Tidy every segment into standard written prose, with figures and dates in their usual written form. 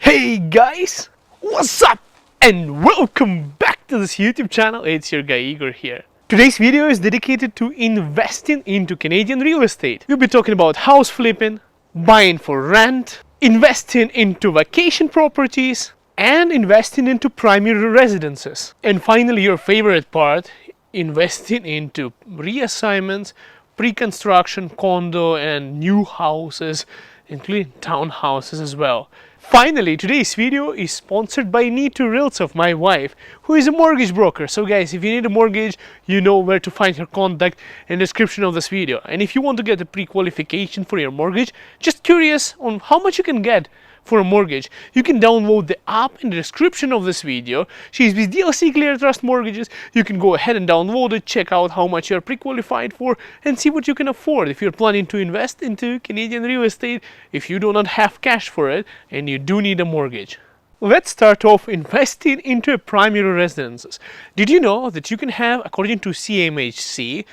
Hey guys, what's up and welcome back to this YouTube channel. It's your guy Igor here. Today's video is dedicated to investing into Canadian real estate. We'll be talking about house flipping, buying for rent, investing into vacation properties, and investing into primary residences. And finally, your favorite part, investing into reassignments, pre-construction, condo, and new houses, including townhouses as well. Finally, today's video is sponsored by Realtor, my wife, who is a mortgage broker. So guys, if you need a mortgage, you know where to find her contact in the description of this video. And if you want to get a pre-qualification for your mortgage, just curious on how much you can get for a mortgage, you can download the app in the description of this video. She's with DLC Clear Trust Mortgages. You can go ahead and download it, check out how much you're pre-qualified for, and see what you can afford if you're planning to invest into Canadian real estate, if you do not have cash for it and you do need a mortgage. Let's start off investing into primary residences. Did you know that you can have, according to CMHC,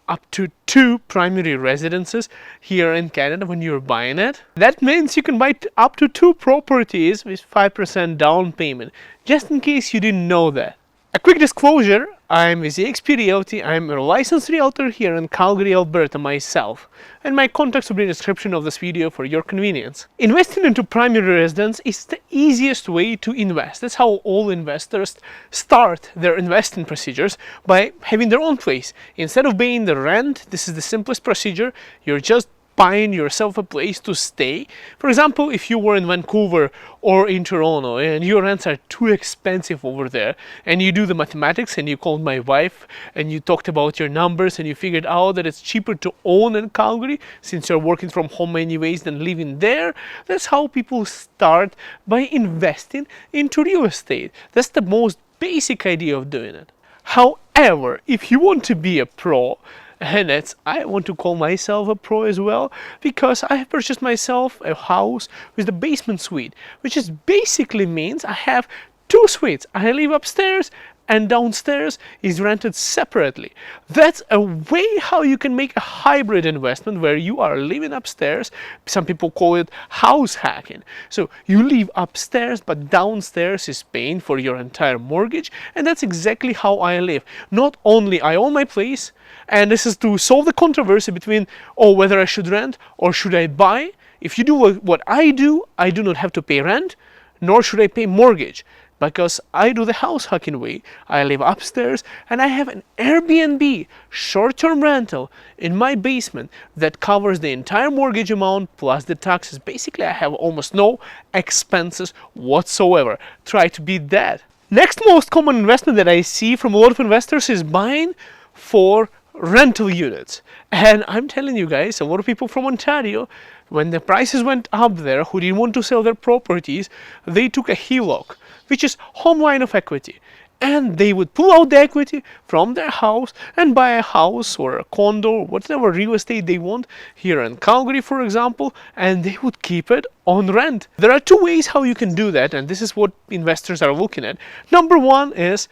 up to 2 primary residences here in Canada when you're buying it? That means you can buy up to 2 properties with 5% down payment, just in case you didn't know that. A quick disclosure, I'm with eXp Realty. I'm a licensed realtor here in Calgary, Alberta myself, and my contacts will be in the description of this video for your convenience. Investing into primary residence is the easiest way to invest. That's how all investors start their investing procedures, by having their own place. Instead of paying the rent, this is the simplest procedure. You're just buying yourself a place to stay. For example, if you were in Vancouver or in Toronto and your rents are too expensive over there, and you do the mathematics and you called my wife and you talked about your numbers and you figured out that it's cheaper to own in Calgary since you're working from home anyways than living there, that's how people start, by investing into real estate. That's the most basic idea of doing it. However, if you want to be a pro, and I want to call myself a pro as well, because I have purchased myself a house with the basement suite, which is basically means I have 2 suites. I live upstairs and downstairs is rented separately. That's a way how you can make a hybrid investment where you are living upstairs. Some people call it house hacking. So you live upstairs, but downstairs is paying for your entire mortgage, and that's exactly how I live. Not only I own my place, and this is to solve the controversy between, whether I should rent or should I buy. If you do what I do not have to pay rent, nor should I pay mortgage, because I do the house hacking way. I live upstairs and I have an Airbnb short-term rental in my basement that covers the entire mortgage amount plus the taxes. Basically, I have almost no expenses whatsoever. Try to beat that. Next most common investment that I see from a lot of investors is buying for rental units. And I'm telling you guys, a lot of people from Ontario, when the prices went up there, who didn't want to sell their properties, they took a HELOC, which is home line of equity. And they would pull out the equity from their house and buy a house or a condo or whatever real estate they want here in Calgary, for example, and they would keep it on rent. There are 2 ways how you can do that, and this is what investors are looking at. Number one is,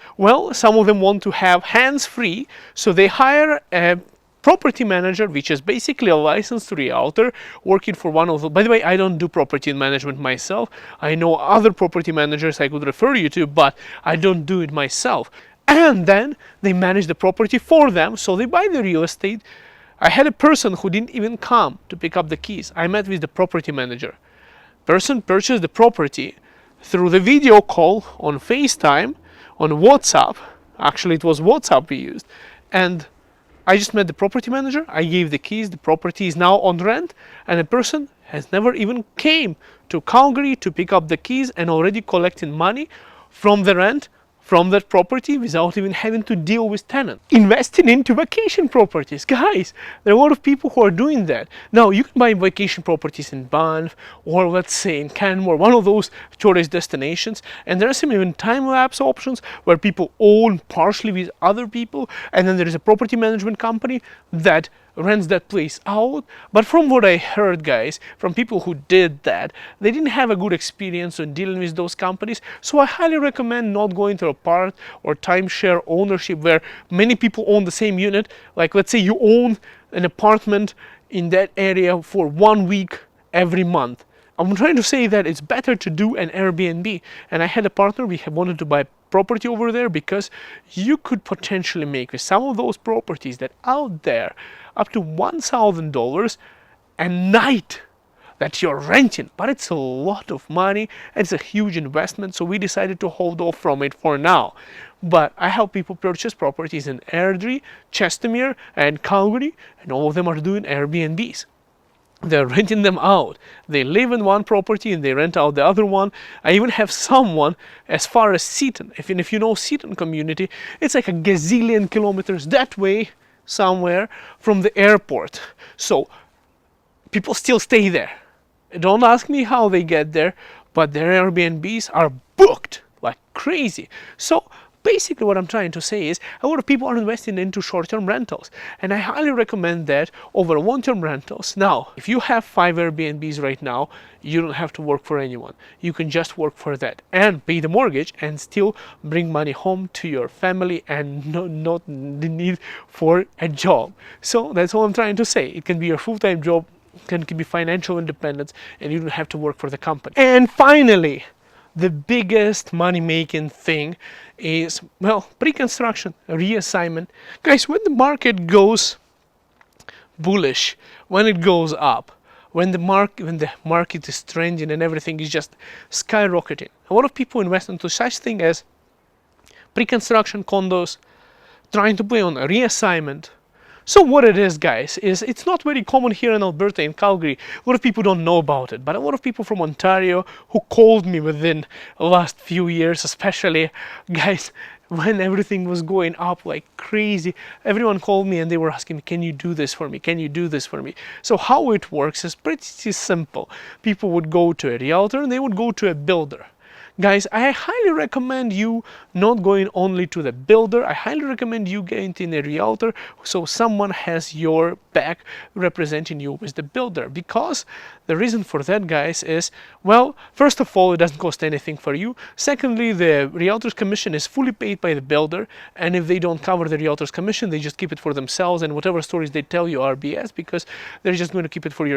some of them want to have hands-free, so they hire a property manager, which is basically a licensed realtor working for one of the... By the way, I don't do property management myself. I know other property managers I could refer you to, but I don't do it myself. And then they manage the property for them, so they buy the real estate. I had a person who didn't even come to pick up the keys. I met with the property manager. Person purchased the property through the video call on FaceTime, on WhatsApp. Actually, it was WhatsApp we used. And I just met the property manager, I gave the keys, the property is now on rent, and the person has never even came to Calgary to pick up the keys and already collecting money from the rent from that property without even having to deal with tenants. Investing into vacation properties. Guys, there are a lot of people who are doing that. Now, you can buy vacation properties in Banff or let's say in Canmore, one of those tourist destinations, and there are some even time-lapse options where people own partially with other people, and then there is a property management company that rents that place out. But from what I heard, guys, from people who did that, they didn't have a good experience on dealing with those companies. So I highly recommend not going to a part or timeshare ownership where many people own the same unit. Like, let's say you own an apartment in that area for 1 week every month. I'm trying to say that it's better to do an Airbnb. And I had a partner, we wanted to buy property over there because you could potentially make with some of those properties that out there up to $1,000 a night that you're renting, but it's a lot of money and it's a huge investment, so we decided to hold off from it for now. But I help people purchase properties in Airdrie, Chestermere and Calgary, and all of them are doing Airbnbs. They're renting them out. They live in one property and they rent out the other one. I even have someone as far as Seaton. If you know Seaton community, it's like a gazillion kilometers that way somewhere from the airport. So people still stay there. Don't ask me how they get there, but their Airbnbs are booked like crazy. So basically what I'm trying to say is a lot of people are investing into short-term rentals, and I highly recommend that over long-term rentals. Now, if you have 5 Airbnbs right now, you don't have to work for anyone. You can just work for that and pay the mortgage and still bring money home to your family and not the need for a job. So that's all I'm trying to say. It can be your full-time job, can be financial independence, and you don't have to work for the company. And finally, the biggest money-making thing is, well, pre-construction reassignment. Guys, when the market goes bullish, when it goes up, when the market is trending and everything is just skyrocketing, a lot of people invest into such thing as pre-construction condos, trying to play on a reassignment. So what it is, guys, is it's not very common here in Alberta, in Calgary. A lot of people don't know about it, but a lot of people from Ontario who called me within the last few years, especially, guys, when everything was going up like crazy, everyone called me and they were asking me, can you do this for me? Can you do this for me? So how it works is pretty simple. People would go to a realtor and they would go to a builder. Guys, I highly recommend you not going only to the builder. I highly recommend you getting in a realtor so someone has your back representing you with the builder. Because the reason for that, guys, is, well, first of all, it doesn't cost anything for you. Secondly, the realtor's commission is fully paid by the builder. And if they don't cover the realtor's commission, they just keep it for themselves. And whatever stories they tell you are BS, because they're just going to keep it for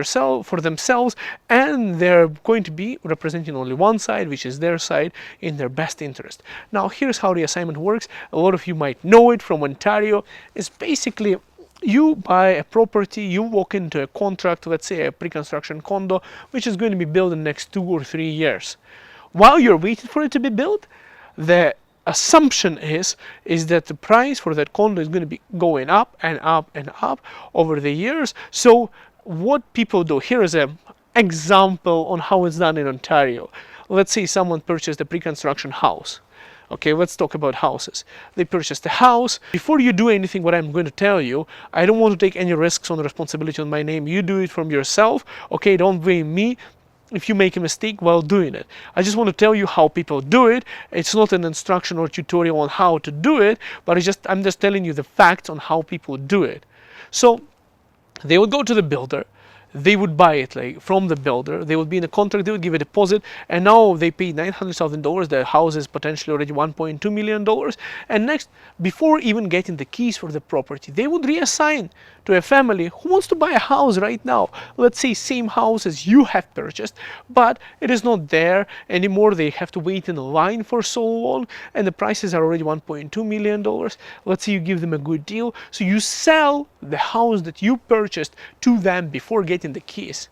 themselves. And they're going to be representing only one side, which is their side, in their best interest. Now, here's how reassignment works. A lot of you might know it from Ontario. It's basically you buy a property, you walk into a contract, let's say a pre-construction condo, which is going to be built in the next 2 or 3 years. While you're waiting for it to be built, the assumption is that the price for that condo is going to be going up and up and up over the years. So what people do, here is an example on how it's done in Ontario. Let's say someone purchased a pre-construction house. Okay, let's talk about houses. They purchased a house. Before you do anything, what I'm going to tell you, I don't want to take any risks on the responsibility on my name. You do it from yourself. Okay, don't blame me if you make a mistake while doing it. I just want to tell you how people do it. It's not an instruction or tutorial on how to do it, but I'm just telling you the facts on how people do it. So they would go to the builder. They would buy it like from the builder. They would be in a contract. They would give a deposit, and now they pay $900,000. The house is potentially already $1.2 million. And next, before even getting the keys for the property, they would reassign to a family who wants to buy a house right now. Let's say same house as you have purchased, but it is not there anymore. They have to wait in a line for so long, and the prices are already $1.2 million. Let's say you give them a good deal. So you sell the house that you purchased to them before getting the keys,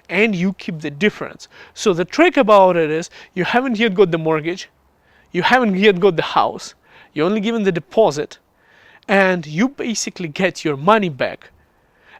and you keep the difference. So the trick about it is you haven't yet got the mortgage, you haven't yet got the house, you're only given the deposit, and you basically get your money back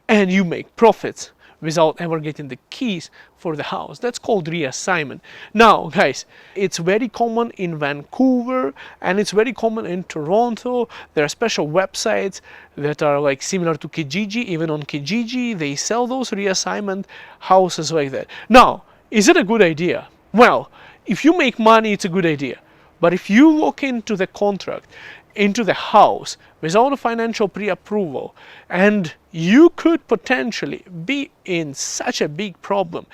and you make profits without ever getting the keys for the house. That's called reassignment. Now, guys, it's very common in Vancouver and it's very common in Toronto. There are special websites that are like similar to Kijiji. Even on Kijiji, they sell those reassignment houses like that. Now, is it a good idea? Well, if you make money, it's a good idea. But if you look into the contract, into the house without a financial pre-approval, and you could potentially be in such a big problem.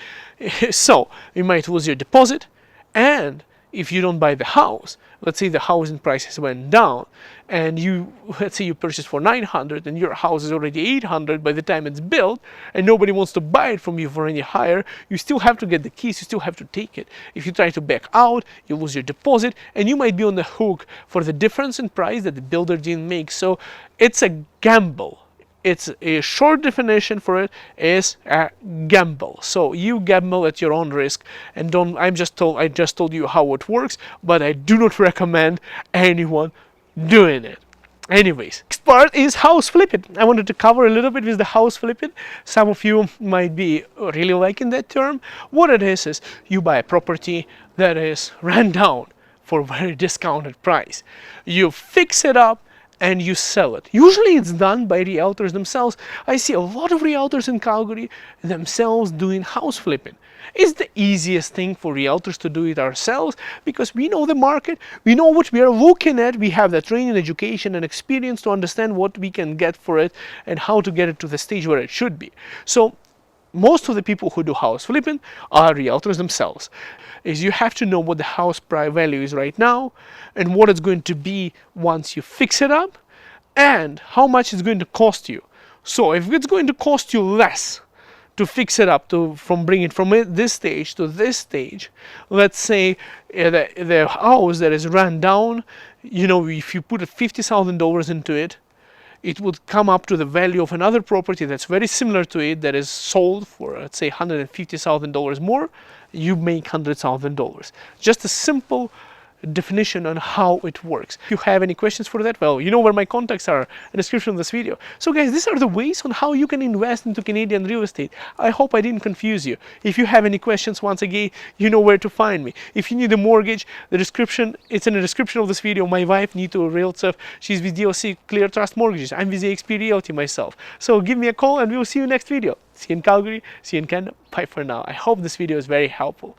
So you might lose your deposit and if you don't buy the house, let's say the housing prices went down, and let's say you purchased for 900 and your house is already 800 by the time it's built, and nobody wants to buy it from you for any higher, you still have to get the keys, you still have to take it. If you try to back out, you lose your deposit, and you might be on the hook for the difference in price that the builder didn't make. So it's a gamble. It's a short definition for it is a gamble. So you gamble at your own risk, and don't. I just told you how it works, but I do not recommend anyone doing it. Anyways, next part is house flipping. I wanted to cover a little bit with the house flipping. Some of you might be really liking that term. What it is you buy a property that is ran down for a very discounted price. You fix it up and you sell it. Usually it's done by realtors themselves. I see a lot of realtors in Calgary themselves doing house flipping. It's the easiest thing for realtors to do it ourselves because we know the market, we know what we are looking at, we have the training, education, and experience to understand what we can get for it and how to get it to the stage where it should be. So most of the people who do house flipping are realtors themselves. Is you have to know what the house price value is right now and what it's going to be once you fix it up and how much it's going to cost you. So if it's going to cost you less to fix it up, from bring it from this stage to this stage, let's say the house that is run down, if you put $50,000 into it, it would come up to the value of another property that's very similar to it that is sold for, let's say, $150,000 more. You make $100,000. Just a simple definition on how it works. If you have any questions for that, well, you know where my contacts are in the description of this video. So guys, these are the ways on how you can invest into Canadian real estate. I hope I didn't confuse you. If you have any questions, once again, you know where to find me. If you need a mortgage, it's in the description of this video. My wife needs a Realtor. She's with DOC Clear Trust Mortgages. I'm with eXp Realty myself. So give me a call and we'll see you next video. See you in Calgary, see you in Canada. Bye for now. I hope this video is very helpful.